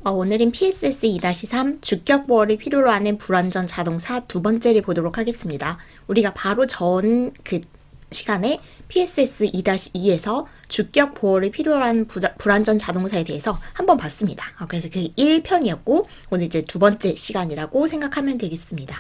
오늘은 PSS 2-3 주격 보호를 필요로 하는 불완전 자동사 두 번째를 보도록 하겠습니다. 우리가 바로 전 시간에 PSS 2-2에서 주격 보호를 필요로 하는 불완전 자동사에 대해서 한번 봤습니다. 그래서 그게 1편이었고 오늘 이제 두 번째 시간이라고 생각하면 되겠습니다.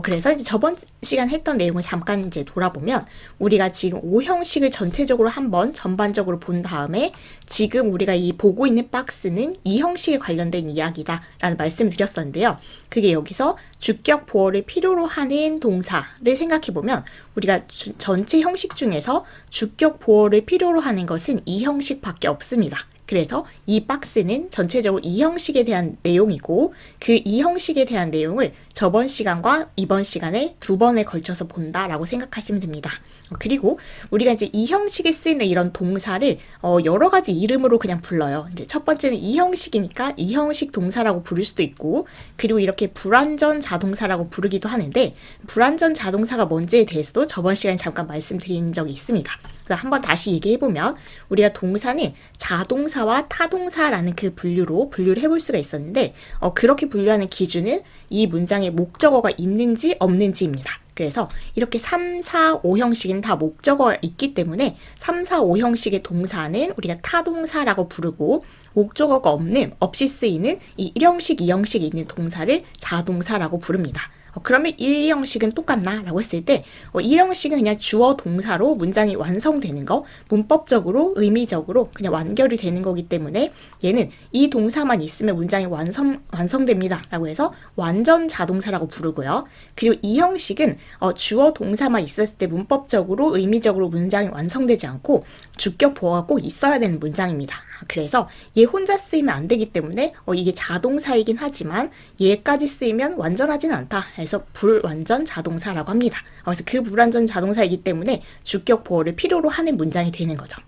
그래서 이제 저번 시간 했던 내용을 잠깐 이제 돌아보면 우리가 지금 5형식을 전체적으로 한번 전반적으로 본 다음에 지금 우리가 이 보고 있는 박스는 2형식에 관련된 이야기다 라는 말씀을 드렸었는데요. 그게 여기서 주격 보호를 필요로 하는 동사를 생각해보면 우리가 전체 형식 중에서 주격 보호를 필요로 하는 것은 2형식밖에 없습니다. 그래서 이 박스는 전체적으로 2형식에 대한 내용이고 그 2형식에 대한 내용을 저번 시간과 이번 시간에 두 번에 걸쳐서 본다라고 생각하시면 됩니다. 그리고 우리가 이제 2형식에 쓰이는 이런 동사를 여러 가지 이름으로 그냥 불러요. 이제 첫 번째는 2형식이니까 2형식 동사라고 부를 수도 있고, 그리고 이렇게 불완전 자동사라고 부르기도 하는데, 불완전 자동사가 뭔지에 대해서도 저번 시간에 잠깐 말씀드린 적이 있습니다. 그래서 한번 다시 얘기해보면 우리가 동사는 자동사와 타동사라는 그 분류를 해볼 수가 있었는데 그렇게 분류하는 기준은 이 문장에 목적어가 있는지 없는지입니다. 그래서 이렇게 3, 4, 5형식은 다 목적어가 있기 때문에 3, 4, 5형식의 동사는 우리가 타동사라고 부르고 목적어가 없이 쓰이는 이 1형식, 2형식이 있는 동사를 자동사라고 부릅니다. 그러면 1, 2형식은 똑같나? 라고 했을 때 1형식은 그냥 주어 동사로 문장이 완성되는 거, 문법적으로 의미적으로 그냥 완결이 되는 거기 때문에 얘는 이 동사만 있으면 문장이 완성됩니다 라고 해서 완전 자동사라고 부르고요. 그리고 2형식은 주어 동사만 있었을 때 문법적으로 의미적으로 문장이 완성되지 않고 주격 보호가 꼭 있어야 되는 문장입니다. 그래서 얘 혼자 쓰이면 안 되기 때문에 이게 자동사이긴 하지만 얘까지 쓰이면 완전하진 않다 해서 불완전 자동사라고 합니다. 그래서 그 불완전 자동사이기 때문에 주격 보호를 필요로 하는 문장이 되는 거죠.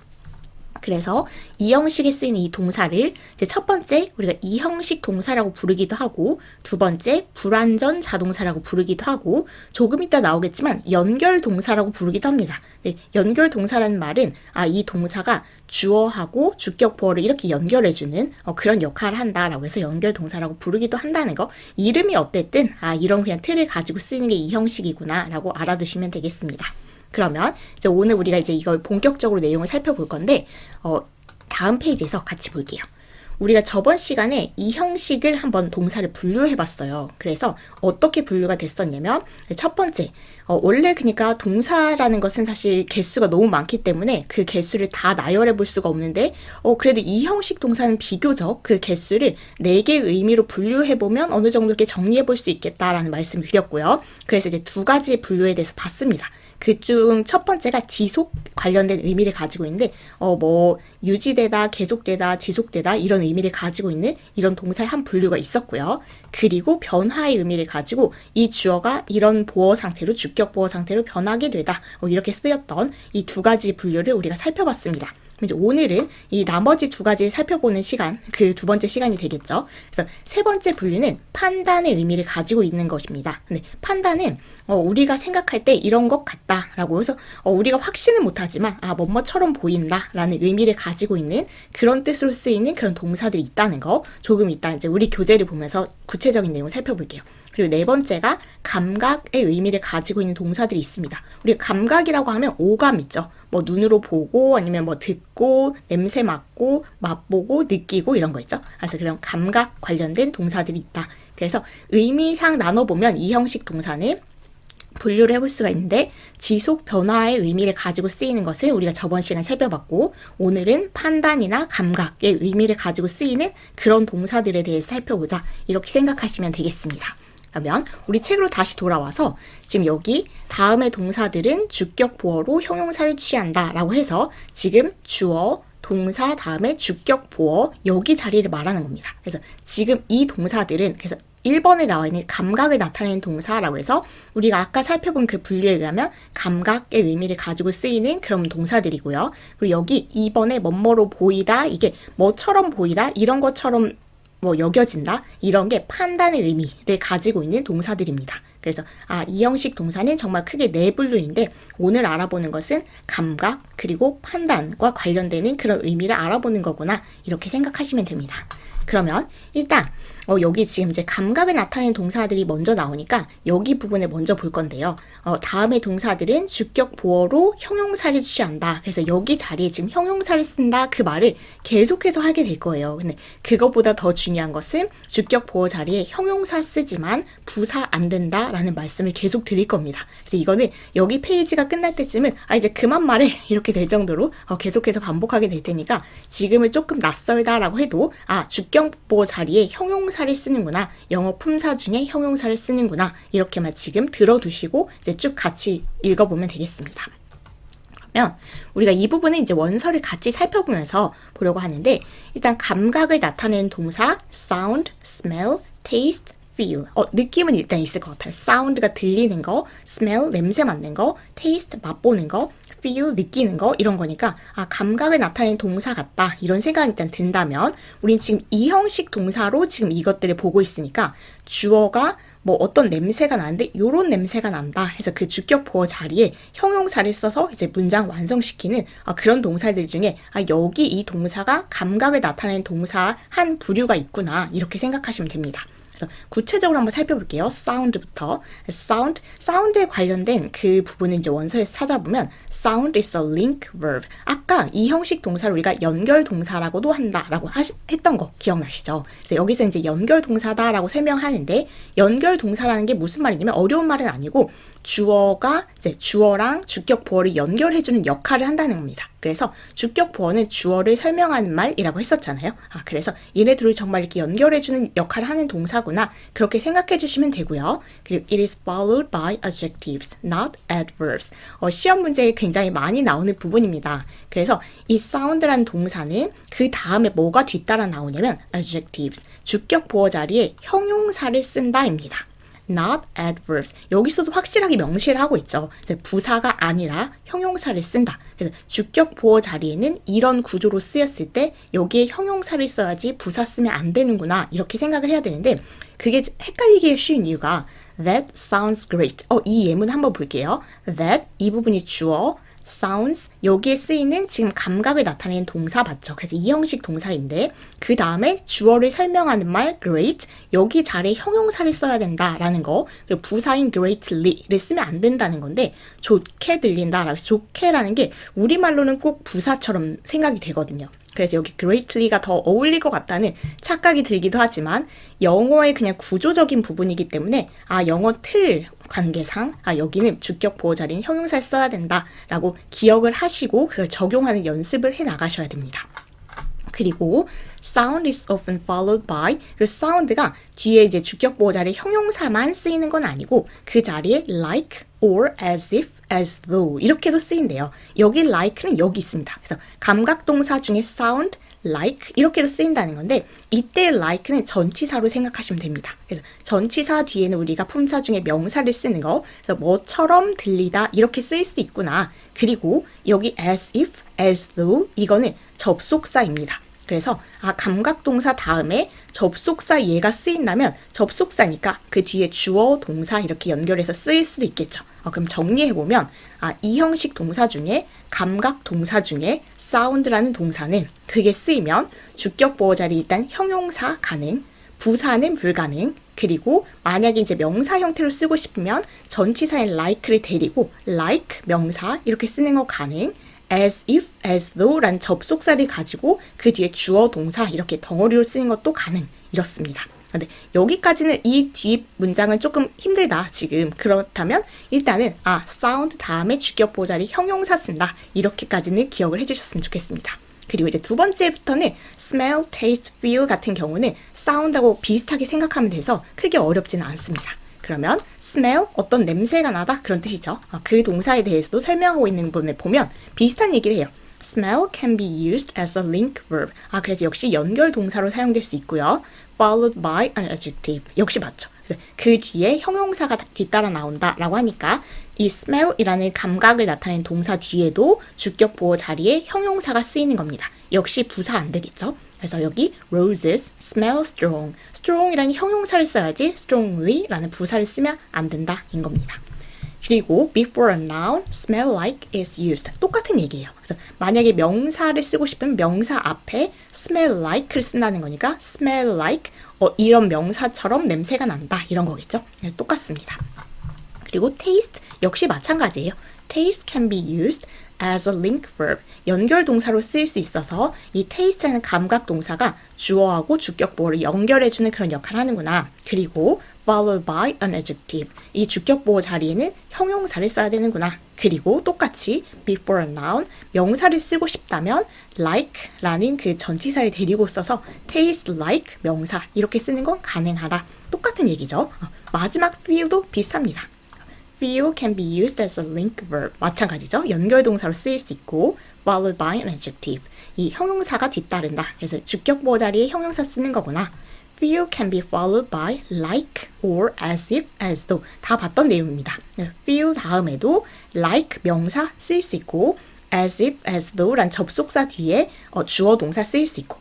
그래서 2형식에 쓰이는 이 동사를 이제 첫 번째 우리가 2형식 동사라고 부르기도 하고, 두 번째 불완전 자동사라고 부르기도 하고, 조금 이따 나오겠지만 연결 동사라고 부르기도 합니다. 네, 연결 동사라는 말은 이 동사가 주어하고 주격 보호를 이렇게 연결해주는 그런 역할을 한다라고 해서 연결 동사라고 부르기도 한다는 거, 이름이 어쨌든 이런 그냥 틀을 가지고 쓰이는 게 2형식이구나 라고 알아두시면 되겠습니다. 그러면 이제 오늘 우리가 이제 이걸 본격적으로 내용을 살펴볼 건데 다음 페이지에서 같이 볼게요. 우리가 저번 시간에 이 형식을 한번 동사를 분류해 봤어요. 그래서 어떻게 분류가 됐었냐면 첫 번째, 원래 그러니까 동사라는 것은 사실 개수가 너무 많기 때문에 그 개수를 다 나열해 볼 수가 없는데 그래도 이 형식 동사는 비교적 그 개수를 4개의 의미로 분류해 보면 어느 정도 이렇게 정리해 볼 수 있겠다라는 말씀을 드렸고요. 그래서 이제 두 가지의 분류에 대해서 봤습니다. 그중 첫 번째가 지속 관련된 의미를 가지고 있는데 유지되다, 계속되다, 지속되다 이런 의미를 가지고 있는 이런 동사의 한 분류가 있었고요. 그리고 변화의 의미를 가지고 이 주어가 이런 보어 상태로 주격 보어 상태로 변하게 되다 이렇게 쓰였던 이 두 가지 분류를 우리가 살펴봤습니다. 이제 오늘은 이 나머지 두 가지를 살펴보는 시간, 그 두 번째 시간이 되겠죠. 그래서 세 번째 분류는 판단의 의미를 가지고 있는 것입니다. 근데 판단은 우리가 생각할 때 이런 것 같다라고 해서 우리가 확신은 못하지만 뭐뭐처럼 보인다라는 의미를 가지고 있는 그런 뜻으로 쓰이는 그런 동사들이 있다는 거, 조금 이따 이제 우리 교재를 보면서 구체적인 내용을 살펴볼게요. 그리고 네 번째가 감각의 의미를 가지고 있는 동사들이 있습니다. 우리가 감각이라고 하면 오감 있죠. 눈으로 보고 아니면 듣고 냄새 맡고 맛보고 느끼고 이런 거 있죠. 그래서 그런 감각 관련된 동사들이 있다. 그래서 의미상 나눠보면 이 형식 동사는 분류를 해볼 수가 있는데 지속 변화의 의미를 가지고 쓰이는 것을 우리가 저번 시간에 살펴봤고, 오늘은 판단이나 감각의 의미를 가지고 쓰이는 그런 동사들에 대해서 살펴보자 이렇게 생각하시면 되겠습니다. 그러면 우리 책으로 다시 돌아와서 지금 여기 다음의 동사들은 주격 보어로 형용사를 취한다 라고 해서 지금 주어, 동사 다음에 주격 보어 여기 자리를 말하는 겁니다. 그래서 지금 이 동사들은 그래서 1번에 나와 있는 감각을 나타내는 동사라고 해서 우리가 아까 살펴본 그 분류에 의하면 감각의 의미를 가지고 쓰이는 그런 동사들이고요. 그리고 여기 2번에 뭐뭐로 보이다, 이게 뭐처럼 보이다, 이런 것처럼 여겨진다, 이런 게 판단의 의미를 가지고 있는 동사들입니다. 그래서 이 형식 동사는 정말 크게 네 분류인데 오늘 알아보는 것은 감각 그리고 판단과 관련되는 그런 의미를 알아보는 거구나 이렇게 생각하시면 됩니다. 그러면 일단 여기 지금 이제 감각을 나타내는 동사들이 먼저 나오니까 여기 부분을 먼저 볼 건데요. 다음의 동사들은 주격 보어로 형용사를 취한다. 그래서 여기 자리에 지금 형용사를 쓴다 그 말을 계속해서 하게 될 거예요. 근데 그것보다 더 중요한 것은 주격 보어 자리에 형용사 쓰지만 부사 안 된다라는 말씀을 계속 드릴 겁니다. 그래서 이거는 여기 페이지가 끝날 때쯤은 이제 그만 말해 이렇게 될 정도로 계속해서 반복하게 될 테니까 지금은 조금 낯설다라고 해도 주격 보어 자리에 형용사를 쓰는구나. 영어 품사 중에 형용사를 쓰는구나. 이렇게만 지금 들어두시고 이제 쭉 같이 읽어보면 되겠습니다. 그러면 우리가 이 부분은 이제 원서를 같이 살펴보면서 보려고 하는데 일단 감각을 나타내는 동사 sound, smell, taste, feel. 느낌은 일단 있을 것 같아요. sound가 들리는 거, smell 냄새 맡는 거, taste 맛보는 거, feel 느끼는 거 이런 거니까 감각을 나타내는 동사 같다 이런 생각이 일단 든다면 우린 지금 이 형식 동사로 지금 이것들을 보고 있으니까 주어가 뭐 어떤 냄새가 나는데 요런 냄새가 난다 해서 그 주격 보어 자리에 형용사를 써서 이제 문장 완성시키는 그런 동사들 중에 여기 이 동사가 감각을 나타내는 동사 한 부류가 있구나 이렇게 생각하시면 됩니다. 그래서 구체적으로 한번 살펴볼게요. 사운드부터. 사운드에 관련된 그 부분은 이제 원서에서 찾아보면 sound is a link verb. 아까 이 형식 동사를 우리가 연결 동사라고도 한다라고 했던 거 기억나시죠? 그래서 여기서 이제 연결 동사다라고 설명하는데 연결 동사라는 게 무슨 말이냐면 어려운 말은 아니고 주어가 이제 주어랑 주격 보어를 연결해주는 역할을 한다는 겁니다. 그래서 주격 보어는 주어를 설명하는 말이라고 했었잖아요. 그래서 얘네들을 정말 이렇게 연결해주는 역할을 하는 동사구나. 그렇게 생각해 주시면 되고요. 그리고 it is followed by adjectives, not adverbs. 시험 문제에 굉장히 많이 나오는 부분입니다. 그래서 이 sound라는 동사는 그 다음에 뭐가 뒤따라 나오냐면 adjectives, 주격 보어 자리에 형용사를 쓴다입니다. not adverbs. 여기서도 확실하게 명시를 하고 있죠. 부사가 아니라 형용사를 쓴다. 그래서 주격 보어 자리에는 이런 구조로 쓰였을 때 여기에 형용사를 써야지 부사 쓰면 안 되는구나 이렇게 생각을 해야 되는데 그게 헷갈리기 쉬운 이유가 that sounds great. 이 예문 한번 볼게요. that 이 부분이 주어 sounds 여기에 쓰이는 지금 감각을 나타내는 동사 맞죠? 그래서 이 형식 동사인데 그 다음에 주어를 설명하는 말 great 여기 자리에 형용사를 써야 된다라는 거 그리고 부사인 greatly를 쓰면 안 된다는 건데 좋게 들린다라고 해서 좋게라는 게 우리말로는 꼭 부사처럼 생각이 되거든요. 그래서 여기 greatly가 더 어울릴 것 같다는 착각이 들기도 하지만 영어의 그냥 구조적인 부분이기 때문에 영어 틀 관계상 여기는 주격 보호 자리는 형용사를 써야 된다라고 기억을 하시고 그걸 적용하는 연습을 해 나가셔야 됩니다. 그리고 sound is often followed by 그 사운드가 뒤에 이제 주격 보호 자리에 형용사만 쓰이는 건 아니고 그 자리에 like or as if, as though 이렇게도 쓰인대요. 여기 like는 여기 있습니다. 그래서 감각 동사 중에 sound, like 이렇게도 쓰인다는 건데 이때 like는 전치사로 생각하시면 됩니다. 그래서 전치사 뒤에는 우리가 품사 중에 명사를 쓰는 거 그래서 뭐처럼 들리다 이렇게 쓰일 수도 있구나. 그리고 여기 as if, as though 이거는 접속사입니다. 그래서 감각 동사 다음에 접속사 얘가 쓰인다면 접속사니까 그 뒤에 주어, 동사 이렇게 연결해서 쓰일 수도 있겠죠. 그럼 정리해보면 이 형식 동사 중에 감각 동사 중에 sound라는 동사는 그게 쓰이면 주격 보호 자리 일단 형용사 가능, 부사는 불가능, 그리고 만약에 이제 명사 형태로 쓰고 싶으면 전치사인 like를 데리고 like 명사 이렇게 쓰는 거 가능, as if, as though 라는 접속사를 가지고 그 뒤에 주어, 동사 이렇게 덩어리로 쓰는 것도 가능 이렇습니다. 근데 여기까지는 이 뒷 문장은 조금 힘들다 지금 그렇다면 일단은 sound 다음에 주격 보호 자리 형용사 쓴다 이렇게까지는 기억을 해주셨으면 좋겠습니다. 그리고 이제 두 번째부터는 smell, taste, feel 같은 경우는 sound하고 비슷하게 생각하면 돼서 크게 어렵지는 않습니다. 그러면 smell, 어떤 냄새가 나다 그런 뜻이죠. 그 동사에 대해서도 설명하고 있는 부분을 보면 비슷한 얘기를 해요. Smell can be used as a link verb. 그래서 역시 연결 동사로 사용될 수 있고요. Followed by an adjective. 역시 맞죠. 그래서 그 뒤에 형용사가 뒤따라 나온다라고 하니까 이 smell이라는 감각을 나타내는 동사 뒤에도 주격 보호 자리에 형용사가 쓰이는 겁니다. 역시 부사 안 되겠죠. 그래서 여기 roses smell strong. strong이라는 형용사를 써야지 strongly라는 부사를 쓰면 안 된다인 겁니다. 그리고 before a noun, smell like is used. 똑같은 얘기예요. 그래서 만약에 명사를 쓰고 싶으면 명사 앞에 smell like를 쓴다는 거니까 smell like 이런 명사처럼 냄새가 난다 이런 거겠죠. 똑같습니다. 그리고 taste 역시 마찬가지예요. taste can be used as a link verb. 연결 동사로 쓰일 수 있어서 이 taste라는 감각 동사가 주어하고 주격보호를 연결해주는 그런 역할을 하는구나. 그리고 followed by an adjective. 이 주격보호 자리에는 형용사를 써야 되는구나. 그리고 똑같이 before a noun, 명사를 쓰고 싶다면 like라는 그 전치사를 데리고 써서 taste like 명사 이렇게 쓰는 건 가능하다. 똑같은 얘기죠. 마지막 feel도 비슷합니다. feel can be used as a link verb. 마찬가지죠. 연결 동사로 쓰일 수 있고 followed by an adjective. 이 형용사가 뒤따른다. 그래서 주격보호 자리에 형용사 쓰는 거구나. feel can be followed by like or as if, as though. 다 봤던 내용입니다. feel 다음에도 like 명사 쓰일 수 있고 as if, as though 란 접속사 뒤에 주어 동사 쓰일 수 있고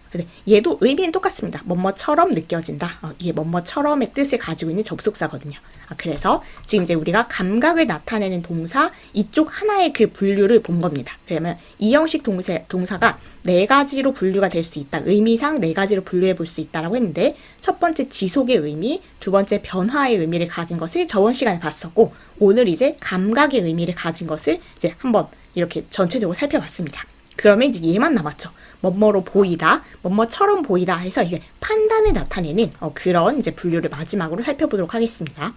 얘도 의미는 똑같습니다. 뭐뭐처럼 느껴진다. 이게 뭐뭐처럼의 뜻을 가지고 있는 접속사거든요. 그래서 지금 이제 우리가 감각을 나타내는 동사 이쪽 하나의 그 분류를 본 겁니다. 그러면 이 형식 동사가 네 가지로 분류가 될 수 있다. 의미상 네 가지로 분류해 볼 수 있다라고 했는데 첫 번째 지속의 의미, 두 번째 변화의 의미를 가진 것을 저번 시간에 봤었고 오늘 이제 감각의 의미를 가진 것을 이제 한번 이렇게 전체적으로 살펴봤습니다. 그러면 이제 얘만 남았죠. 뭐뭐로 보이다, 뭐뭐처럼 보이다 해서 이게 판단을 나타내는 그런 이제 분류를 마지막으로 살펴보도록 하겠습니다.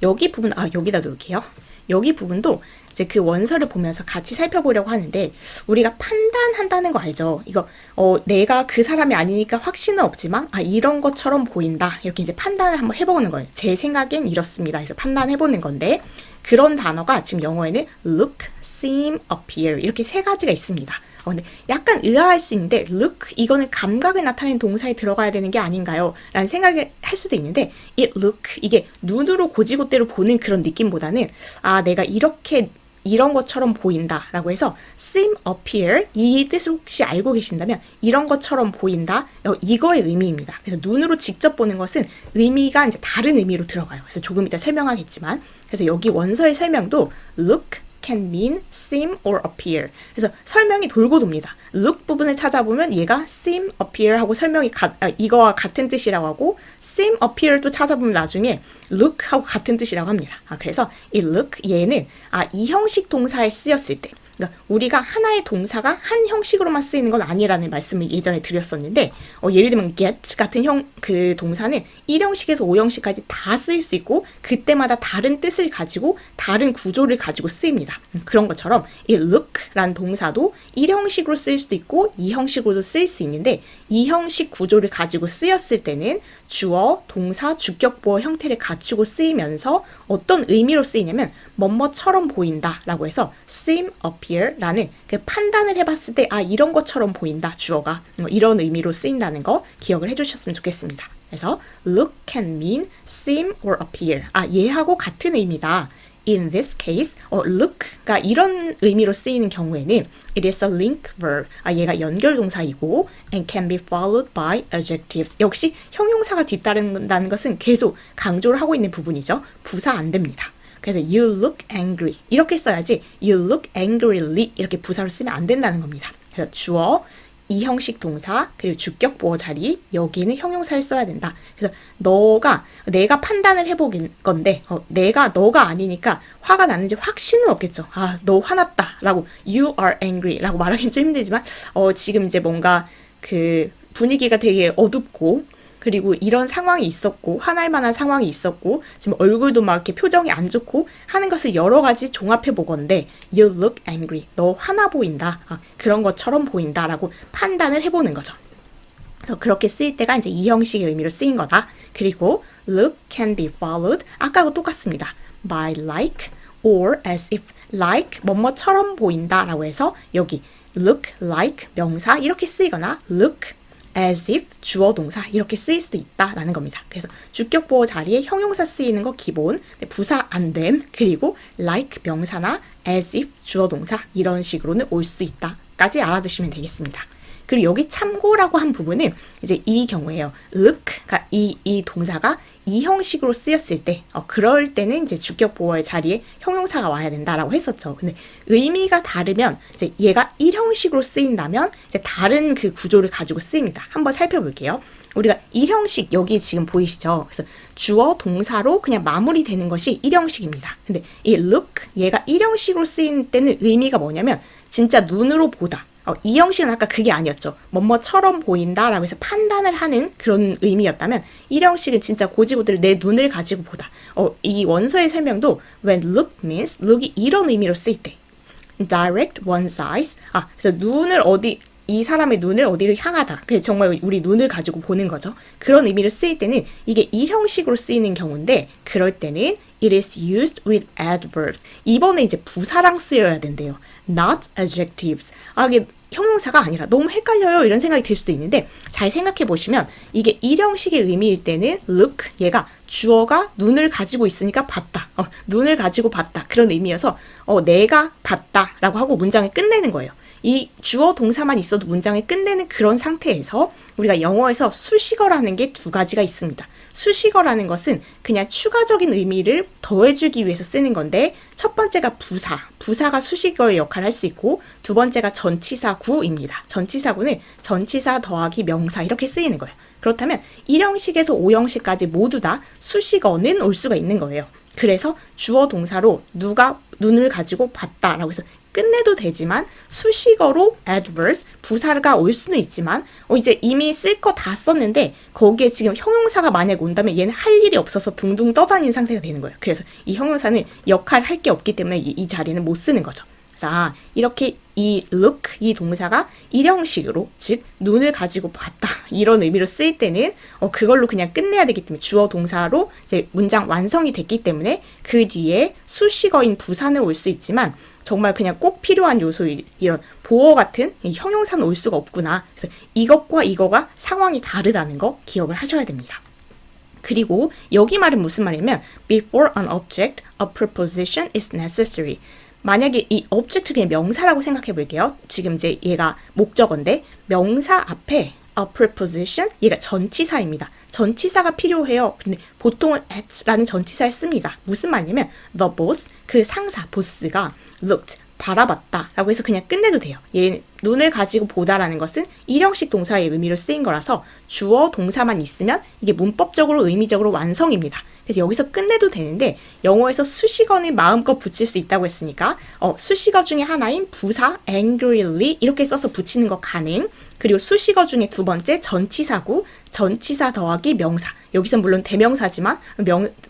여기 부분, 여기다 놓을게요. 여기 부분도 이제 그 원서를 보면서 같이 살펴보려고 하는데 우리가 판단한다는 거 알죠? 이거 내가 그 사람이 아니니까 확신은 없지만 이런 것처럼 보인다. 이렇게 이제 판단을 한번 해보는 거예요. 제 생각엔 이렇습니다. 그래서 판단해보는 건데 그런 단어가 지금 영어에는 look, seem, appear 이렇게 세 가지가 있습니다. 근데 약간 의아할 수 있는데 look 이거는 감각을 나타내는 동사에 들어가야 되는 게 아닌가요? 라는 생각을 할 수도 있는데 이 look 이게 눈으로 고지고대로 보는 그런 느낌보다는 내가 이런 것처럼 보인다 라고 해서 seem, appear 이 뜻을 혹시 알고 계신다면 이런 것처럼 보인다 이거의 의미입니다. 그래서 눈으로 직접 보는 것은 의미가 이제 다른 의미로 들어가요. 그래서 조금 이따 설명하겠지만 그래서 여기 원서의 설명도 look can mean seem or appear. 그래서 설명이 돌고 돕니다. look 부분을 찾아보면 얘가 seem, appear 하고 설명이 이거와 같은 뜻이라고 하고 seem, appear도 찾아보면 나중에 look 하고 같은 뜻이라고 합니다. 그래서 이 look 얘는 이 형식 동사에 쓰였을 때 그러니까 우리가 하나의 동사가 한 형식으로만 쓰이는 건 아니라는 말씀을 예전에 드렸었는데 예를 들면 get 같은 그 동사는 1형식에서 5형식까지 다 쓰일 수 있고 그때마다 다른 뜻을 가지고 다른 구조를 가지고 쓰입니다. 그런 것처럼 이 look라는 동사도 1형식으로 쓰일 수도 있고 2형식으로도 쓰일 수 있는데 2형식 구조를 가지고 쓰였을 때는 주어, 동사, 주격보호 형태를 갖추고 쓰이면서 어떤 의미로 쓰이냐면 뭐뭐처럼 보인다 라고 해서 seem, appear 라는 그 판단을 해봤을 때 이런 것처럼 보인다 주어가 이런 의미로 쓰인다는 거 기억을 해주셨으면 좋겠습니다. 그래서 look can mean seem or appear 얘하고 같은 의미다. In this case, look가 이런 의미로 쓰이는 경우에는 it is a link verb. 얘가 연결 동사이고 and can be followed by adjectives. 역시 형용사가 뒤따른다는 것은 계속 강조를 하고 있는 부분이죠. 부사 안 됩니다. 그래서 you look angry 이렇게 써야지 you look angrily 이렇게 부사로 쓰면 안 된다는 겁니다. 그래서 주어, 이 형식 동사 그리고 주격 보호 자리 여기는 형용사를 써야 된다. 그래서 내가 판단을 해보길 건데 너가 아니니까 화가 났는지 확신은 없겠죠. 너 화났다 라고 you are angry 라고 말하기는 좀 힘들지만 지금 이제 뭔가 그 분위기가 되게 어둡고 그리고 이런 상황이 있었고 화날 만한 상황이 있었고 지금 얼굴도 막 이렇게 표정이 안 좋고 하는 것을 여러 가지 종합해 보건데 you look angry. 너 화나 보인다. 그런 것처럼 보인다라고 판단을 해보는 거죠. 그래서 그렇게 쓰일 때가 이제 이 형식의 의미로 쓰인 거다. 그리고 look can be followed. 아까하고 똑같습니다. by like or as if like 뭐뭐처럼 보인다라고 해서 여기 look like 명사 이렇게 쓰이거나 look as if 주어 동사 이렇게 쓰일 수도 있다라는 겁니다. 그래서 주격 보호 자리에 형용사 쓰이는 거 기본, 부사 안 됨, 그리고 like 명사나 as if 주어 동사 이런 식으로는 올 수 있다까지 알아두시면 되겠습니다. 그리고 여기 참고라고 한 부분은 이제 이 경우에요. look가 이 동사가 이 형식으로 쓰였을 때, 그럴 때는 이제 주격 보어의 자리에 형용사가 와야 된다라고 했었죠. 근데 의미가 다르면 이제 얘가 1형식으로 쓰인다면 이제 다른 그 구조를 가지고 쓰입니다. 한번 살펴볼게요. 우리가 1형식 여기 지금 보이시죠? 그래서 주어 동사로 그냥 마무리되는 것이 1형식입니다. 근데 이 look 얘가 1형식으로 쓰인 때는 의미가 뭐냐면 진짜 눈으로 보다. 이 형식은 아까 그게 아니었죠. 뭐뭐처럼 보인다라고 해서 판단을 하는 그런 의미였다면 이 형식은 진짜 고지고대로 내 눈을 가지고 보다. 이 원서의 설명도 when look means look이 이런 의미로 쓰일 때 direct one's eyes. 그래서 눈을 이 사람의 눈을 어디를 향하다. 그게 정말 우리 눈을 가지고 보는 거죠. 그런 의미로 쓰일 때는 이게 이 형식으로 쓰이는 경우인데 그럴 때는 it is used with adverbs. 이번에 이제 부사랑 쓰여야 된대요. not adjectives. 이게 형용사가 아니라 너무 헷갈려요 이런 생각이 들 수도 있는데 잘 생각해 보시면 이게 1형식의 의미일 때는 look 얘가 주어가 눈을 가지고 있으니까 봤다. 눈을 가지고 봤다. 그런 의미여서 내가 봤다 라고 하고 문장을 끝내는 거예요. 이 주어 동사만 있어도 문장을 끝내는 그런 상태에서 우리가 영어에서 수식어라는 게 두 가지가 있습니다. 수식어라는 것은 그냥 추가적인 의미를 더해주기 위해서 쓰는 건데 첫 번째가 부사가 수식어의 역할을 할 수 있고 두 번째가 전치사구입니다. 전치사구는 전치사 더하기 명사 이렇게 쓰이는 거예요. 그렇다면 1형식에서 5형식까지 모두 다 수식어는 올 수가 있는 거예요. 그래서 주어 동사로 누가 눈을 가지고 봤다라고 해서 끝내도 되지만 수식어로 adverse, 부사가 올 수는 있지만 이제 이미 쓸 거 다 썼는데 거기에 지금 형용사가 만약 온다면 얘는 할 일이 없어서 둥둥 떠다니는 상태가 되는 거예요. 그래서 이 형용사는 역할을 할 게 없기 때문에 이 자리는 못 쓰는 거죠. 자, 이렇게 이 look, 이 동사가 1형식으로 즉 눈을 가지고 봤다 이런 의미로 쓰일 때는 그걸로 그냥 끝내야 되기 때문에 주어 동사로 이제 문장 완성이 됐기 때문에 그 뒤에 수식어인 부사는 올 수 있지만 정말 그냥 꼭 필요한 요소 이런 보어 같은 형용사는 올 수가 없구나. 그래서 이것과 이거가 상황이 다르다는 거 기억을 하셔야 됩니다. 그리고 여기 말은 무슨 말이냐면 before an object, a preposition is necessary. 만약에 이 object 그냥 명사라고 생각해 볼게요. 지금 이제 얘가 목적어인데 명사 앞에 a preposition 얘가 전치사입니다. 전치사가 필요해요. 근데 보통은 at라는 전치사를 씁니다. 무슨 말이냐면 the boss 그 상사 보스가 looked 바라봤다 라고 해서 그냥 끝내도 돼요. 얘 눈을 가지고 보다라는 것은 1형식 동사의 의미로 쓰인 거라서 주어 동사만 있으면 이게 문법적으로 의미적으로 완성입니다. 그래서 여기서 끝내도 되는데 영어에서 수식어는 마음껏 붙일 수 있다고 했으니까 수식어 중에 하나인 부사 angrily 이렇게 써서 붙이는 거 가능. 그리고 수식어 중에 두 번째 전치사구 전치사 더하기 명사. 여기선 물론 대명사지만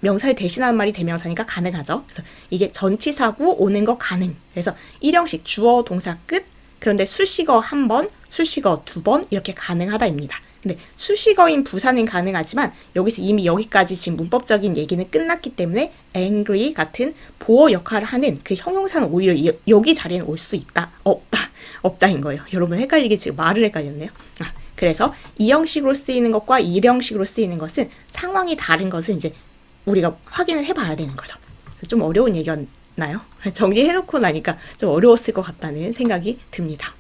명사를 대신하는 말이 대명사니까 가능하죠. 그래서 이게 전치사구 오는 거 가능. 그래서 1형식 주어 동사 끝. 그런데 수식어 한 번, 수식어 두 번 이렇게 가능하다입니다. 근데 수식어인 부사는 가능하지만 여기서 이미 여기까지 지금 문법적인 얘기는 끝났기 때문에 angry 같은 보어 역할을 하는 그 형용사는 오히려 여기 자리에는 올 수 있다, 없다인 거예요. 여러분 헷갈리게 지금 말을 헷갈렸네요. 그래서 2형식으로 쓰이는 것과 1형식으로 쓰이는 것은 상황이 다른 것은 이제 우리가 확인을 해봐야 되는 거죠. 그래서 좀 어려운 얘기였나요? 정리해놓고 나니까 좀 어려웠을 것 같다는 생각이 듭니다.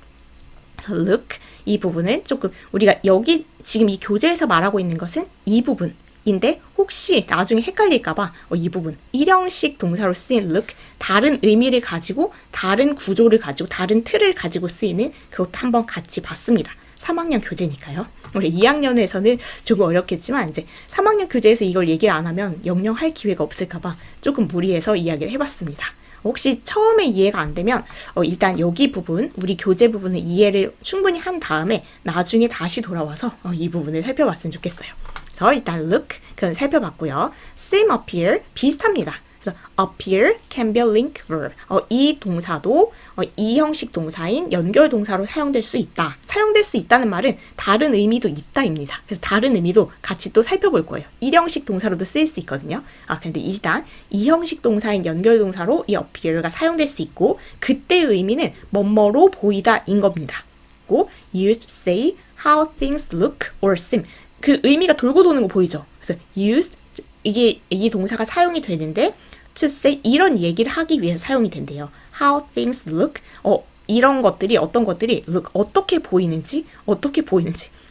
그래서 look 이 부분은 조금 우리가 여기 지금 이 교재에서 말하고 있는 것은 이 부분인데 혹시 나중에 헷갈릴까봐 이 부분 1형식 동사로 쓰인 look 다른 의미를 가지고 다른 구조를 가지고 다른 틀을 가지고 쓰이는 그것도 한번 같이 봤습니다. 3학년 교재니까요. 우리 2학년에서는 조금 어렵겠지만 이제 3학년 교재에서 이걸 얘기를 안 하면 영영 할 기회가 없을까봐 조금 무리해서 이야기를 해봤습니다. 혹시 처음에 이해가 안 되면 일단 여기 부분, 우리 교재 부분을 이해를 충분히 한 다음에 나중에 다시 돌아와서 이 부분을 살펴봤으면 좋겠어요. 그래서 일단 look, 그건 살펴봤고요. seem, appear 비슷합니다. 그래서 appear can be a link verb. 이 동사도 이 형식 동사인 연결 동사로 사용될 수 있다. 사용될 수 있다는 말은 다른 의미도 있다입니다. 그래서 다른 의미도 같이 또 살펴볼 거예요. 1형식 동사로도 쓰일 수 있거든요. 그런데 일단 이 형식 동사인 연결 동사로 이 appear가 사용될 수 있고 그때의 의미는 뭐뭐로 보이다인 겁니다. 고 used to say how things look or seem. 그 의미가 돌고 도는 거 보이죠? 그래서 used 이게 이 동사가 사용이 되는데 to say 이런 얘기를 하기 위해서 사용이 된대요. How things look. 이런 것들이 어떤 것들이 look 어떻게 보이는지.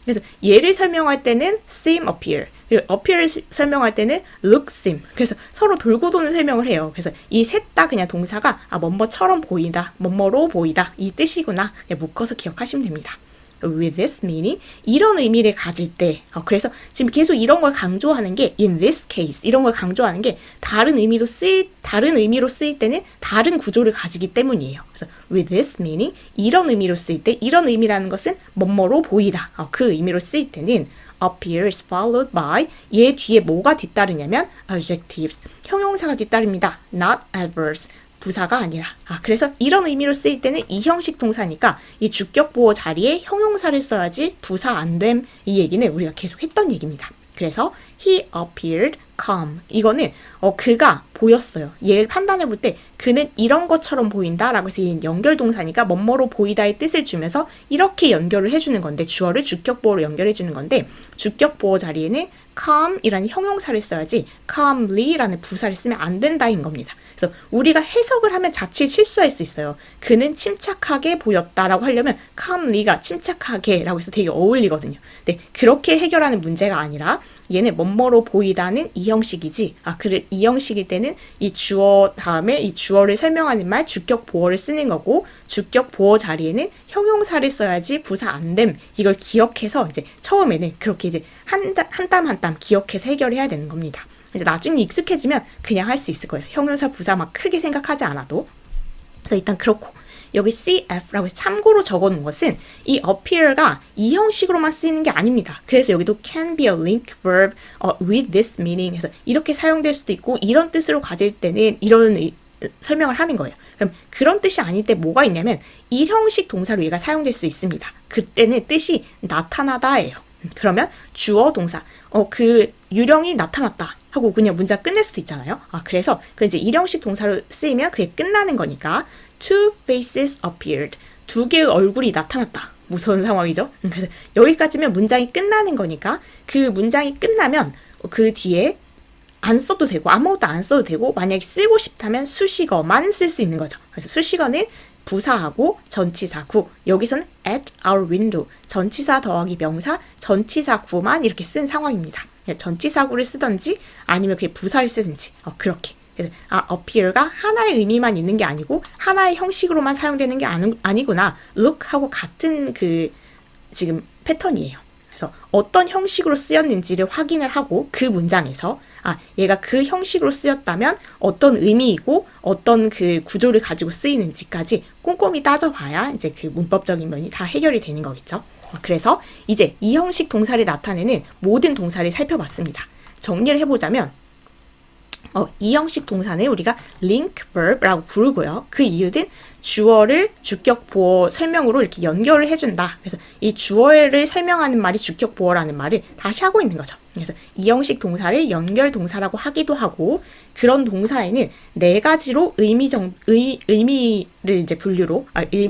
그래서 얘를 설명할 때는 seem, appear. 그리고 appear을 설명할 때는 look, seem. 그래서 서로 돌고 도는 설명을 해요. 그래서 이 셋 다 그냥 동사가 뭐뭐처럼 보이다, 뭐뭐로 보이다 이 뜻이구나. 그냥 묶어서 기억하시면 됩니다. with this meaning 이런 의미를 가질 때 그래서 지금 계속 이런 걸 강조하는 게 in this case 이런 걸 강조하는 게 다른 의미로 쓰일 때는 다른 구조를 가지기 때문이에요. 그래서 with this meaning 이런 의미로 쓰일 때 이런 의미라는 것은 뭐뭐로 보이다 그 의미로 쓰일 때는 appears followed by 얘 뒤에 뭐가 뒤따르냐면 adjectives 형용사가 뒤따릅니다. not adverbs 부사가 아니라. 그래서 이런 의미로 쓰일 때는 이 형식 동사니까 이 주격 보호 자리에 형용사를 써야지 부사 안 됨. 이 얘기는 우리가 계속 했던 얘기입니다. 그래서 he appeared calm. 이거는 그가 보였어요. 얘를 판단해 볼 때 그는 이런 것처럼 보인다라고 해서 이 연결 동사니까 뭐뭐로 보이다의 뜻을 주면서 이렇게 연결을 해주는 건데 주어를 주격 보호로 연결해 주는 건데 주격 보호 자리에는 calm이라는 형용사를 써야지 calmly라는 부사를 쓰면 안 된다인 겁니다. 그래서 우리가 해석을 하면 자칫 실수할 수 있어요. 그는 침착하게 보였다라고 하려면 calmly가 침착하게라고 해서 되게 어울리거든요. 근데 그렇게 해결하는 문제가 아니라 얘는 뭐뭐로 보이다는 이 형식이지. 그래 이 형식일 때는 이 주어 다음에 이 주어를 설명하는 말 주격 보어를 쓰는 거고 주격 보어 자리에는 형용사를 써야지 부사 안 됨. 이걸 기억해서 이제 처음에는 그렇게 이제 한 땀 한 땀 기억해서 해결해야 되는 겁니다. 이제 나중에 익숙해지면 그냥 할 수 있을 거예요. 형용사 부사 막 크게 생각하지 않아도. 그래서 일단 그렇고 여기 CF라고 해서 참고로 적어놓은 것은 이 appear가 이 형식으로만 쓰이는 게 아닙니다. 그래서 여기도 can be a link verb with this meaning 해서 이렇게 사용될 수도 있고 이런 뜻으로 가질 때는 이런 설명을 하는 거예요. 그럼 그런 뜻이 아닐 때 뭐가 있냐면 이 형식 동사로 얘가 사용될 수 있습니다. 그때는 뜻이 나타나다예요. 그러면 주어 동사 그 유령이 나타났다 하고 그냥 문장 끝낼 수도 있잖아요. 그래서 그 이제 일형식 동사로 쓰이면 그게 끝나는 거니까 two faces appeared 두 개의 얼굴이 나타났다. 무서운 상황이죠. 그래서 여기까지면 문장이 끝나는 거니까 그 문장이 끝나면 그 뒤에 안 써도 되고 아무것도 안 써도 되고 만약에 쓰고 싶다면 수식어만 쓸 수 있는 거죠. 그래서 수식어는 부사하고 전치사 구 여기서는 at our window 전치사 더하기 명사 전치사 구만 이렇게 쓴 상황입니다. 전치사 구를 쓰든지 아니면 그게 부사를 쓰든지 그렇게. 그래서 appear가 하나의 의미만 있는 게 아니고 하나의 형식으로만 사용되는 게 아니구나. look하고 같은 그 지금 패턴이에요. 그래서 어떤 형식으로 쓰였는지를 확인을 하고 그 문장에서 얘가 그 형식으로 쓰였다면 어떤 의미이고 어떤 그 구조를 가지고 쓰이는지까지 꼼꼼히 따져봐야 이제 그 문법적인 면이 다 해결이 되는 거겠죠. 그래서 이제 이 형식 동사를 나타내는 모든 동사를 살펴봤습니다. 정리를 해보자면 이 형식 동사는 우리가 link verb라고 부르고요. 그 이유는 주어를 주격 보어 설명으로 이렇게 연결을 해준다. 그래서 이 주어를 설명하는 말이 주격 보어라는 말을 다시 하고 있는 거죠. 그래서 이 형식 동사를 연결 동사라고 하기도 하고 그런 동사에는 네 가지로 의미를 이제 분류로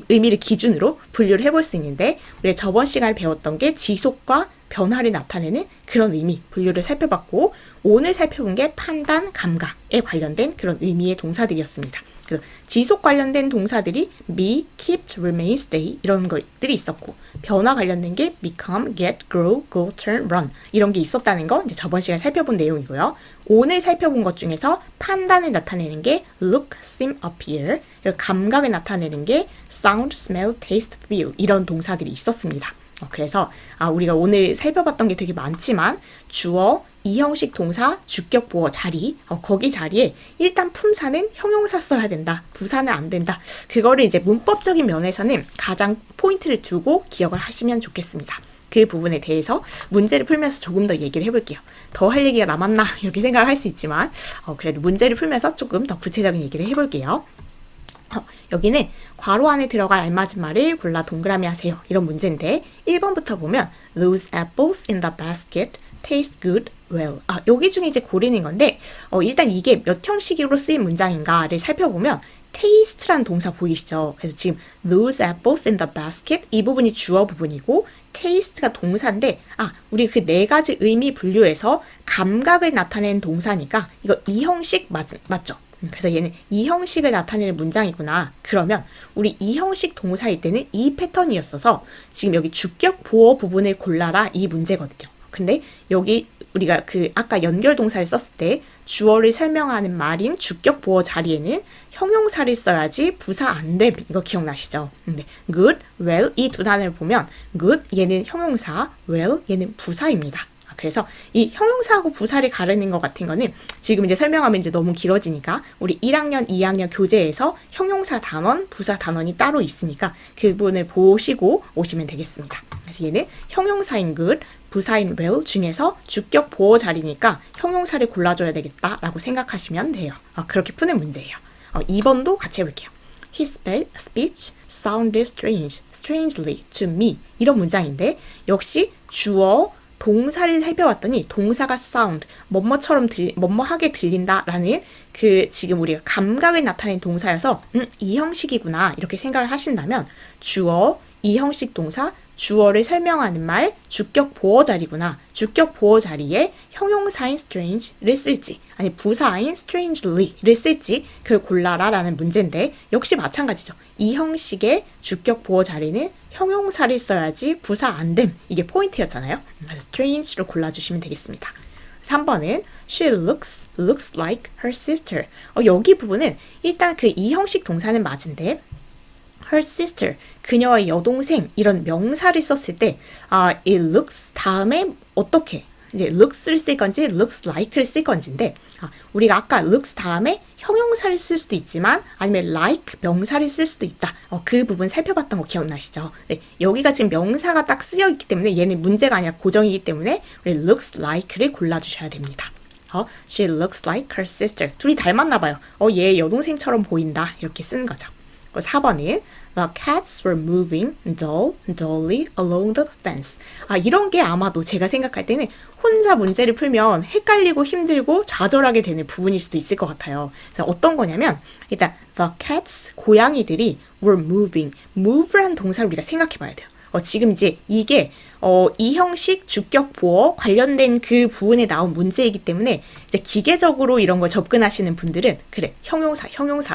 의미를 기준으로 분류를 해볼 수 있는데 우리 저번 시간에 배웠던 게 지속과 변화를 나타내는 그런 의미 분류를 살펴봤고 오늘 살펴본 게 판단, 감각에 관련된 그런 의미의 동사들이었습니다. 그래서 지속 관련된 동사들이 be, keep, remain, stay 이런 것들이 있었고 변화 관련된 게 become, get, grow, go, turn, run 이런 게 있었다는 거 이제 저번 시간에 살펴본 내용이고요. 오늘 살펴본 것 중에서 판단을 나타내는 게 look, seem, appear 그리고 감각을 나타내는 게 sound, smell, taste, feel 이런 동사들이 있었습니다. 그래서 우리가 오늘 살펴봤던 게 되게 많지만 주어, 이 형식 동사, 주격 보어 자리 거기 자리에 일단 품사는 형용사 써야 된다. 부사는 안 된다. 그거를 이제 문법적인 면에서는 가장 포인트를 두고 기억을 하시면 좋겠습니다. 그 부분에 대해서 문제를 풀면서 조금 더 얘기를 해볼게요. 더 할 얘기가 남았나 이렇게 생각할 수 있지만 그래도 문제를 풀면서 조금 더 구체적인 얘기를 해볼게요. 여기는 괄호 안에 들어갈 알맞은 말을 골라 동그라미 하세요. 이런 문제인데 1번부터 보면 Those apples in the basket taste good well. 여기 중에 이제 고르는 건데 일단 이게 몇 형식으로 쓰인 문장인가를 살펴보면 taste란 동사 보이시죠? 그래서 지금 those apples in the basket 이 부분이 주어 부분이고 taste가 동사인데 우리 그 네 가지 의미 분류에서 감각을 나타내는 동사니까 이거 이 형식 맞죠? 그래서 얘는 이 형식을 나타내는 문장이구나. 그러면 우리 이 형식 동사일 때는 이 패턴이었어서 지금 여기 주격 보어 부분을 골라라 이 문제거든요. 근데 여기 우리가 그 아까 연결 동사를 썼을 때 주어를 설명하는 말인 주격 보어 자리에는 형용사를 써야지 부사 안 됨. 이거 기억나시죠? 근데 good, well 이 두 단어를 보면 good 얘는 형용사, well 얘는 부사입니다. 그래서 이 형용사하고 부사를 가르는 것 같은 거는 지금 이제 설명하면 이제 너무 길어지니까 우리 1학년, 2학년 교재에서 형용사 단원, 부사 단원이 따로 있으니까 그 부분을 보시고 오시면 되겠습니다. 그래서 얘는 형용사인 good, 부사인 well 중에서 주격 보어 자리니까 형용사를 골라줘야 되겠다라고 생각하시면 돼요. 그렇게 푸는 문제예요. 2번도 같이 해볼게요. His speech sounded strangely to me. 이런 문장인데 역시 주어, 동사를 살펴봤더니 동사가 sound, 뭐뭐하게 들린다라는 그 지금 우리가 감각을 나타낸 동사여서 이 형식이구나 이렇게 생각을 하신다면 주어, 이 형식 동사, 주어를 설명하는 말, 주격 보어 자리구나. 주격 보어 자리에 형용사인 strange를 쓸지 아니 부사인 strangely를 쓸지 그걸 골라라 라는 문제인데 역시 마찬가지죠. 이 형식의 주격 보어 자리는 형용사를 써야지 부사 안 됨. 이게 포인트였잖아요. 그래서 strange를 골라주시면 되겠습니다. 3번은 she looks like her sister. 여기 부분은 일단 그 이 형식 동사는 맞은데 her sister, 그녀의 여동생 이런 명사를 썼을 때 it looks 다음에 어떻게 이제 looks를 쓸 건지 looks like를 쓸 건지인데 우리가 아까 looks 다음에 형용사를 쓸 수도 있지만 아니면 like 명사를 쓸 수도 있다. 그 부분 살펴봤던 거 기억나시죠? 네, 여기가 지금 명사가 딱 쓰여 있기 때문에 얘는 문제가 아니라 고정이기 때문에 우리 looks like를 골라주셔야 됩니다. she looks like her sister. 둘이 닮았나 봐요. 얘 여동생처럼 보인다. 이렇게 쓰는 거죠. 4번은 The cats were moving dully along the fence. 이런 게 아마도 제가 생각할 때는 혼자 문제를 풀면 헷갈리고 힘들고 좌절하게 되는 부분일 수도 있을 것 같아요. 그래서 어떤 거냐면 일단 the cats, 고양이들이 were moving. move라는 동사를 우리가 생각해 봐야 돼요. 지금 이제 이게 이 형식 주격 보어 관련된 그 부분에 나온 문제이기 때문에 이제 기계적으로 이런 걸 접근하시는 분들은 그래 형용사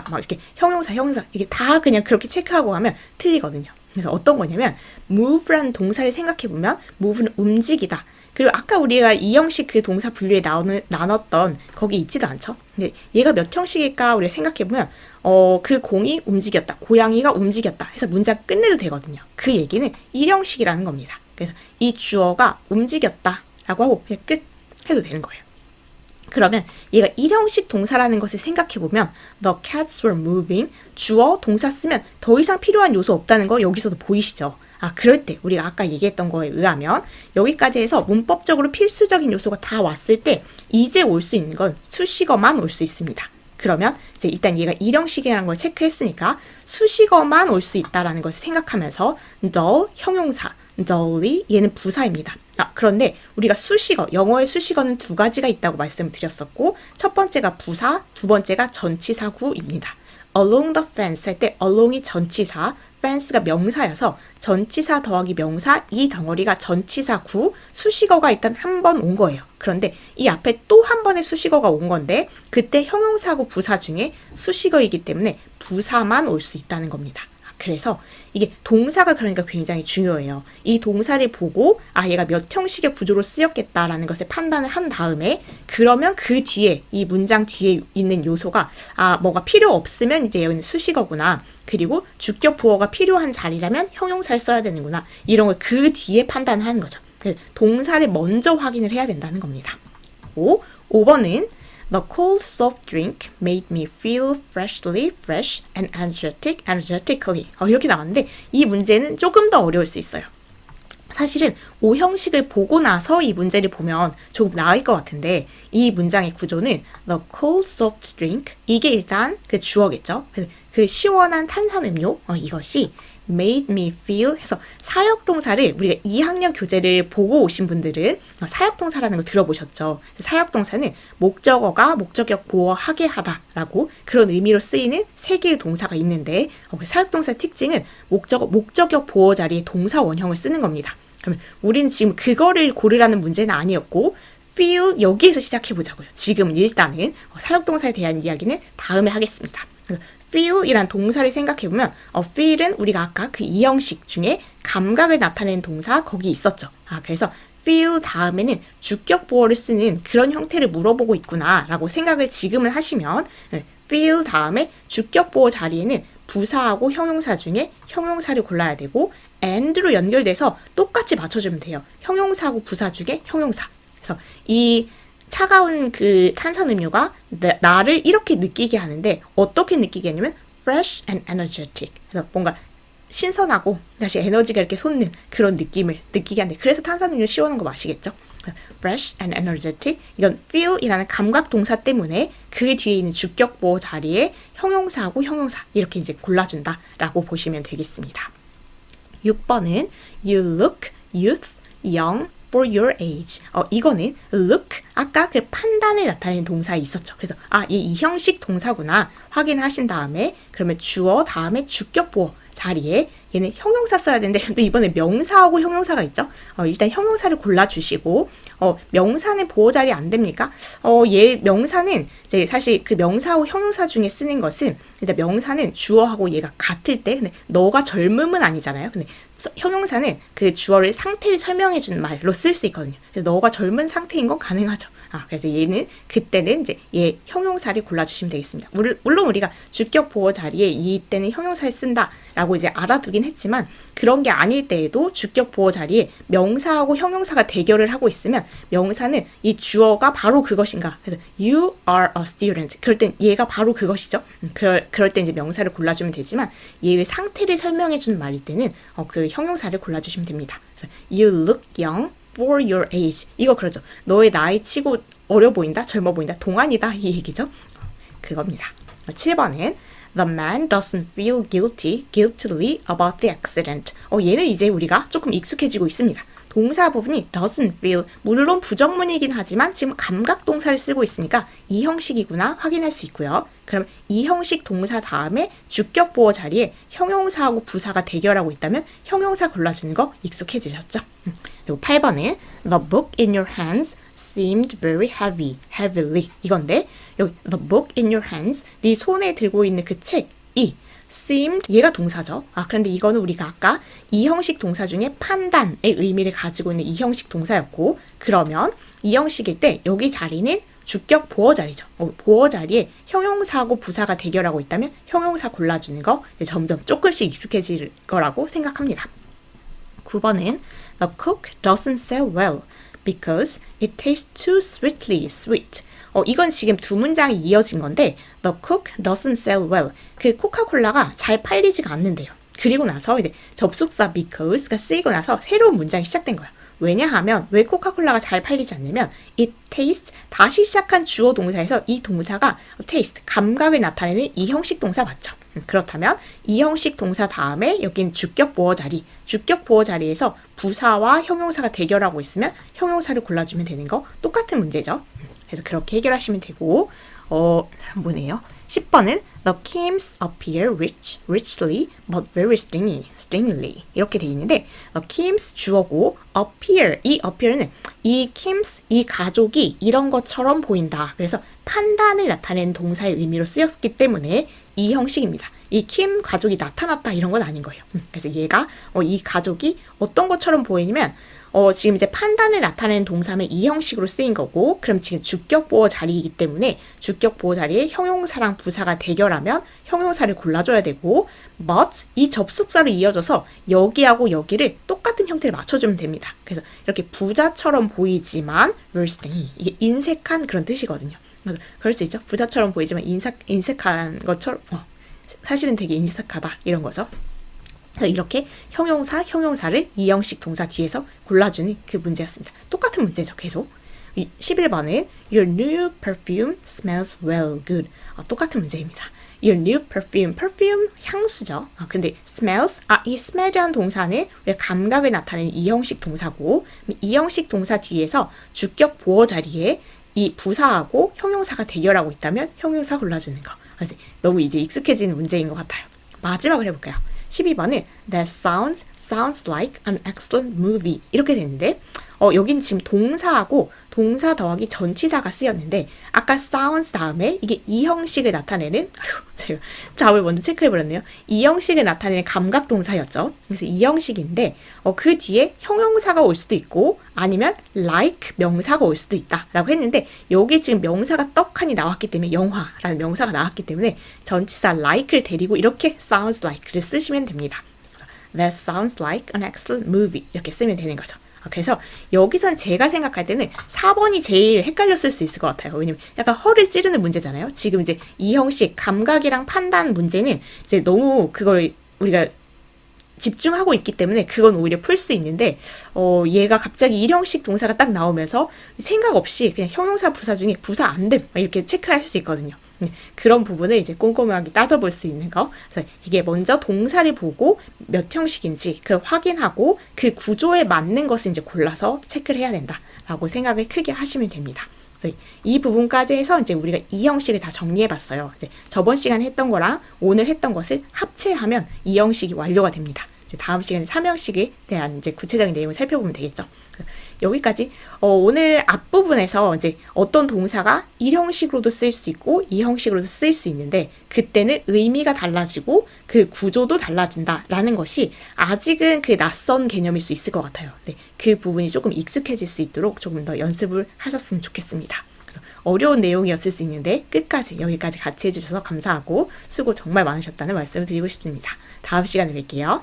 막 이렇게 형용사 이게 다 그냥 그렇게 체크하고 가면 틀리거든요. 그래서 어떤 거냐면 move라는 동사를 생각해 보면 move는 움직이다. 그리고 아까 우리가 이 형식 그 동사 분류에 나눴던 거기 있지도 않죠? 근데 얘가 몇 형식일까 우리가 생각해보면 그 공이 움직였다. 고양이가 움직였다. 해서 문장 끝내도 되거든요. 그 얘기는 1형식이라는 겁니다. 그래서 이 주어가 움직였다 라고 하고 그냥 끝 해도 되는 거예요. 그러면 얘가 1형식 동사라는 것을 생각해보면 The cats were moving, 주어, 동사 쓰면 더 이상 필요한 요소 없다는 거 여기서도 보이시죠? 그럴 때 우리가 아까 얘기했던 거에 의하면 여기까지 해서 문법적으로 필수적인 요소가 다 왔을 때 이제 올 수 있는 건 수식어만 올 수 있습니다. 그러면 이제 일단 얘가 1형식이라는 걸 체크했으니까 수식어만 올 수 있다라는 것을 생각하면서 dull, 형용사, dully, 얘는 부사입니다. 그런데 우리가 수식어, 영어의 수식어는 두 가지가 있다고 말씀을 드렸었고 첫 번째가 부사, 두 번째가 전치사구입니다. along the fence 할 때 along이 전치사, fence가 명사여서 전치사 더하기 명사 이 덩어리가 전치사구 수식어가 일단 한 번 온 거예요. 그런데 이 앞에 또 한 번의 수식어가 온 건데 그때 형용사구 부사 중에 수식어이기 때문에 부사만 올 수 있다는 겁니다. 그래서 이게 동사가 그러니까 굉장히 중요해요. 이 동사를 보고 얘가 몇 형식의 구조로 쓰였겠다라는 것을 판단을 한 다음에 그러면 그 뒤에 이 문장 뒤에 있는 요소가 뭐가 필요 없으면 이제 여기는 수식어구나. 그리고 주격 보어가 필요한 자리라면 형용사를 써야 되는구나. 이런 걸 그 뒤에 판단을 하는 거죠. 동사를 먼저 확인을 해야 된다는 겁니다. 5번은 The cold soft drink made me feel fresh and energetically. 이렇게 나왔는데 이 문제는 조금 더 어려울 수 있어요. 사실은 5형식을 보고 나서 이 문제를 보면 조금 나을 것 같은데 이 문장의 구조는 The cold soft drink 이게 일단 그 주어겠죠. 그 시원한 탄산음료 이것이 made me feel 해서 사역동사를 우리가 2학년 교재를 보고 오신 분들은 사역동사라는 거 들어보셨죠. 사역동사는 목적어가 목적격 보어하게 하다라고 그런 의미로 쓰이는 3개의 동사가 있는데 사역동사 특징은 목적격 보어 자리에 동사 원형을 쓰는 겁니다. 그러면 우리는 지금 그거를 고르라는 문제는 아니었고 feel 여기에서 시작해 보자고요. 지금 일단은 사역동사에 대한 이야기는 다음에 하겠습니다. 그래서 feel이란 동사를 생각해 보면 feel은 우리가 아까 그 이형식 중에 감각을 나타내는 동사 거기 있었죠. 그래서 feel 다음에는 주격 보어를 쓰는 그런 형태를 물어보고 있구나라고 생각을 지금은 하시면 feel 다음에 주격 보어 자리에는 부사하고 형용사 중에 형용사를 골라야 되고 and로 연결돼서 똑같이 맞춰주면 돼요. 형용사하고 부사 중에 형용사. 그래서 이 차가운 그 탄산음료가 나를 이렇게 느끼게 하는데 어떻게 느끼게 하냐면 fresh and energetic. 그래서 뭔가 신선하고 다시 에너지가 이렇게 솟는 그런 느낌을 느끼게 하는데 그래서 탄산음료 시원한 거 마시겠죠. fresh and energetic 이건 feel이라는 감각 동사 때문에 그 뒤에 있는 주격 보호 자리에 형용사하고 형용사 이렇게 이제 골라준다라고 보시면 되겠습니다. 6번은 you look youth, young for your age. 이거는 look 아까 그 판단을 나타내는 동사 있었죠. 그래서 이 형식 동사구나 확인하신 다음에 그러면 주어 다음에 주격 보호 자리에 얘는 형용사 써야 되는데 근데 이번에 명사하고 형용사가 있죠. 일단 형용사를 골라주시고 명사는 보호 자리 안 됩니까? 얘 명사는 이제 사실 그 명사하고 형용사 중에 쓰는 것은 일단 명사는 주어하고 얘가 같을 때 근데 너가 젊음은 아니잖아요. 근데 형용사는 그 주어를 상태를 설명해 주는 말로 쓸 수 있거든요. 그래서 너가 젊은 상태인 건 가능하죠. 그래서 얘는 그때는 이제 얘 형용사를 골라주시면 되겠습니다. 물론 우리가 주격 보호 자리에 이때는 형용사를 쓴다라고 이제 알아두긴 했지만 그런 게 아닐 때에도 주격 보호 자리에 명사하고 형용사가 대결을 하고 있으면 명사는 이 주어가 바로 그것인가. 그래서 you are a student. 그럴 땐 얘가 바로 그것이죠. 그럴 때 이제 명사를 골라주면 되지만 얘의 상태를 설명해 주는 말일 때는 그 형용사를 골라주시면 됩니다. 그래서 you look young for your age. 이거 그러죠. 너의 나이 치고 어려 보인다, 젊어 보인다, 동안이다 이 얘기죠. 그겁니다. 7번은 The man doesn't feel guiltily about the accident. 얘는 이제 우리가 조금 익숙해지고 있습니다. 동사 부분이 doesn't feel 물론 부정문이긴 하지만 지금 감각 동사를 쓰고 있으니까 이 형식이구나 확인할 수 있고요. 그럼 이 형식 동사 다음에 주격 보호 자리에 형용사하고 부사가 대결하고 있다면 형용사 골라주는 거 익숙해지셨죠? 그리고 8번은 The book in your hands seemed very heavily 이건데 여기 The book in your hands 네 손에 들고 있는 그 책이 seemed 얘가 동사죠. 그런데 이거는 우리가 아까 이 형식 동사 중에 판단의 의미를 가지고 있는 이 형식 동사였고 그러면 이 형식일 때 여기 자리는 주격 보어 자리죠. 보어 자리에 형용사하고 부사가 대결하고 있다면 형용사 골라주는 거 이제 점점 조금씩 익숙해질 거라고 생각합니다. 9번은 The cook doesn't sell well because it tastes too sweetly sweet. 이건 지금 두 문장이 이어진 건데 The cook doesn't sell well. 그 코카콜라가 잘 팔리지가 않는데요. 그리고 나서 이제 접속사 because가 쓰이고 나서 새로운 문장이 시작된 거예요. 왜냐하면 왜 코카콜라가 잘 팔리지 않냐면 it tastes 다시 시작한 주어 동사에서 이 동사가 taste 감각을 나타내는 이 형식 동사 맞죠? 그렇다면 이 형식 동사 다음에 여기는 주격 보어 자리 주격 보어 자리에서 부사와 형용사가 대결하고 있으면 형용사를 골라주면 되는 거 똑같은 문제죠. 그래서 그렇게 해결하시면 되고 잘 보네요. 10번은 The Kims appear richly but very stringly 이렇게 돼 있는데 The Kims 주어고 appear 이 appear는 이 Kims 이 가족이 이런 것처럼 보인다. 그래서 판단을 나타내는 동사의 의미로 쓰였기 때문에 이 형식입니다. 이 킴 가족이 나타났다 이런 건 아닌 거예요. 그래서 얘가 이 가족이 어떤 것처럼 보이냐면 지금 이제 판단을 나타내는 동사면 이 형식으로 쓰인 거고 그럼 지금 주격 보호 자리이기 때문에 주격 보호 자리에 형용사랑 부사가 대결하면 형용사를 골라줘야 되고 but 이 접속사로 이어져서 여기하고 여기를 똑같은 형태를 맞춰주면 됩니다. 그래서 이렇게 부자처럼 보이지만 verse 이게 인색한 그런 뜻이거든요. 그래서 그럴 수 있죠. 부자처럼 보이지만 인색한 것처럼 사실은 되게 인색하다 이런 거죠. 그래서 이렇게 형용사를 이 형식 동사 뒤에서 골라주는 그 문제였습니다. 똑같은 문제죠. 계속. 11번은 Your new perfume smells well good. 똑같은 문제입니다. Your new perfume 향수죠. 근데 smells 이 smell이라는 동사는 우리가 감각을 나타내는 이 형식 동사고 이 형식 동사 뒤에서 주격 보호 자리에 이 부사하고 형용사가 대결하고 있다면 형용사 골라주는 거. 그래서 너무 이제 익숙해지는 문제인 것 같아요. 마지막으로 해볼까요? 12번은 That sounds like an excellent movie 이렇게 되는데 여긴 지금 동사하고 동사 더하기 전치사가 쓰였는데 아까 sounds 다음에 이게 이 형식을 나타내는 제가 답을 먼저 체크해버렸네요. 이 형식을 나타내는 감각 동사였죠. 그래서 이 형식인데 그 뒤에 형용사가 올 수도 있고 아니면 like 명사가 올 수도 있다라고 했는데 여기 지금 명사가 떡하니 나왔기 때문에 영화라는 명사가 나왔기 때문에 전치사 like를 데리고 이렇게 sounds like를 쓰시면 됩니다. That sounds like an excellent movie 이렇게 쓰면 되는 거죠. 그래서 여기선 제가 생각할 때는 4번이 제일 헷갈렸을 수 있을 것 같아요. 왜냐면 약간 허를 찌르는 문제잖아요. 지금 이제 이 형식 감각이랑 판단 문제는 이제 너무 그걸 우리가 집중하고 있기 때문에 그건 오히려 풀 수 있는데 얘가 갑자기 일형식 동사가 딱 나오면서 생각 없이 그냥 형용사 부사 중에 부사 안 됨 이렇게 체크할 수 있거든요. 그런 부분을 이제 꼼꼼하게 따져볼 수 있는 거. 그래서 이게 먼저 동사를 보고 몇 형식인지 그걸 확인하고 그 구조에 맞는 것을 이제 골라서 체크를 해야 된다라고 생각을 크게 하시면 됩니다. 그래서 이 부분까지 해서 이제 우리가 이 형식을 다 정리해봤어요. 이제 저번 시간에 했던 거랑 오늘 했던 것을 합체하면 이 형식이 완료가 됩니다. 이제 다음 시간에 3형식에 대한 이제 구체적인 내용을 살펴보면 되겠죠. 여기까지 오늘 앞부분에서 이제 어떤 동사가 1형식으로도 쓸 수 있고 2형식으로도 쓸 수 있는데 그때는 의미가 달라지고 그 구조도 달라진다라는 것이 아직은 그 낯선 개념일 수 있을 것 같아요. 네, 그 부분이 조금 익숙해질 수 있도록 조금 더 연습을 하셨으면 좋겠습니다. 그래서 어려운 내용이었을 수 있는데 끝까지 여기까지 같이 해주셔서 감사하고 수고 정말 많으셨다는 말씀을 드리고 싶습니다. 다음 시간에 뵐게요.